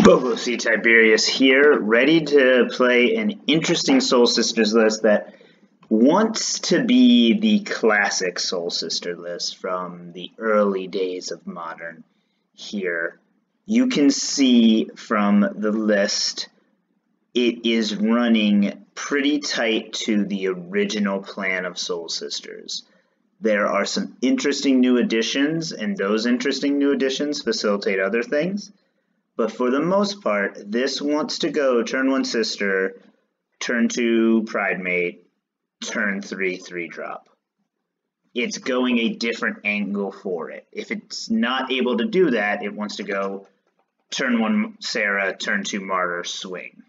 Bobo C. Tiberius here, ready to play an interesting Soul Sisters list that wants to be the classic Soul Sister list from the early days of Modern. Here, you can see from the list, it is running pretty tight to the original plan of Soul Sisters. There are some interesting new additions, and those interesting new additions facilitate other things. But for the most part, this wants to go turn 1 Sister, turn 2 Pridemate, turn 3 3-drop. It's going a different angle for it. If it's not able to do that, it wants to go turn 1 Serra, turn 2 Martyr, swing.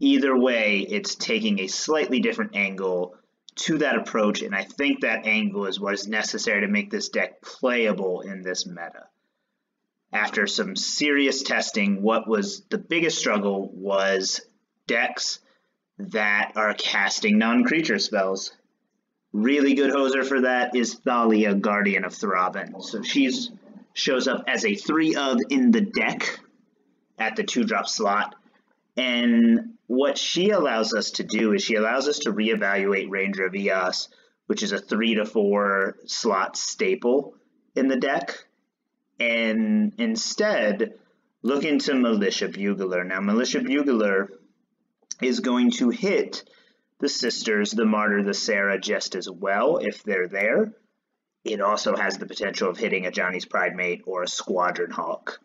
Either way, it's taking a slightly different angle to that approach, and I think that angle is what is necessary to make this deck playable in this meta. After some serious testing, what was the biggest struggle was decks that are casting non-creature spells. Really good hoser for that is Thalia, Guardian of Thraben. So she shows up as a 3-of in the deck at the 2-drop slot. And what she allows us to do is she allows us to reevaluate Ranger of Eos, which is a 3 to 4 slot staple in the deck. And instead, look into Militia Bugler. Now, Militia Bugler is going to hit the Sisters, the Martyr, the Serra just as well if they're there. It also has the potential of hitting Ajani's Pridemate or a Squadron Hawk,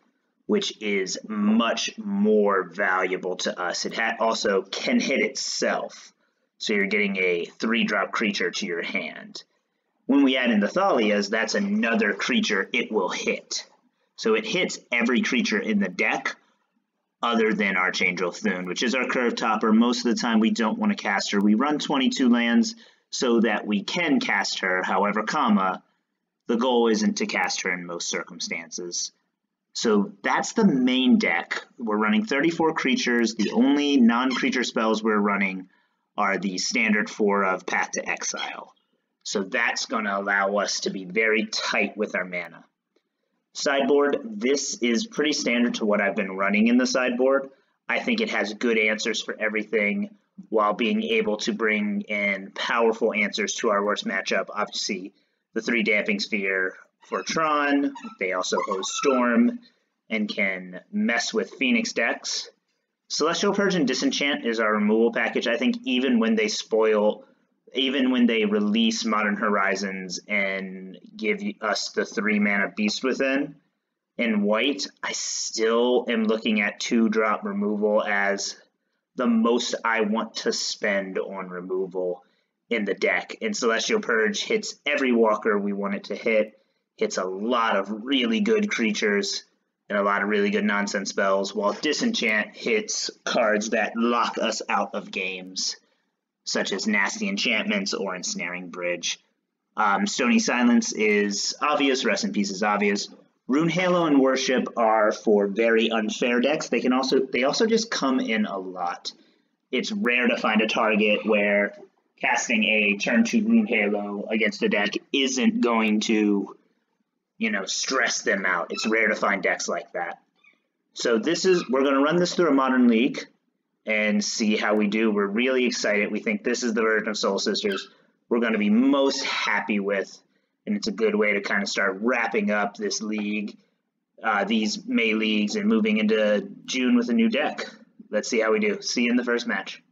which is much more valuable to us. It also can hit itself, so you're getting a 3-drop creature to your hand. When we add in the Thalias, that's another creature it will hit. So it hits every creature in the deck other than Archangel of Thune, which is our curve topper. Most of the time we don't want to cast her. We run 22 lands so that we can cast her. However, the goal isn't to cast her in most circumstances. So that's the main deck. We're running 34 creatures. The only non-creature spells we're running are the standard 4 of Path to Exile. So that's going to allow us to be very tight with our mana. Sideboard, this is pretty standard to what I've been running in the sideboard. I think it has good answers for everything while being able to bring in powerful answers to our worst matchup. Obviously, the 3 Damping Sphere for Tron. They also host Storm and can mess with Phoenix decks. Celestial Purge and Disenchant is our removal package. I think even when they release Modern Horizons and give us the 3-mana Beast Within in white, I still am looking at 2-drop removal as the most I want to spend on removal in the deck. And Celestial Purge hits every walker we want it to hit, hits a lot of really good creatures and a lot of really good nonsense spells, while Disenchant hits cards that lock us out of games, such as Nasty Enchantments or Ensnaring Bridge. Stony Silence is obvious, Rest in Peace is obvious. Rune Halo and Worship are for very unfair decks. They also just come in a lot. It's rare to find a target where casting a turn 2 Rune Halo against a deck isn't going to, stress them out. It's rare to find decks like that. So we're going to run this through a Modern League and see how we do. We're really excited. We think this is the version of Soul Sisters we're going to be most happy with, and it's a good way to kind of start wrapping up this league, these May leagues, and moving into June with a new deck. Let's see how we do. See you in the first match.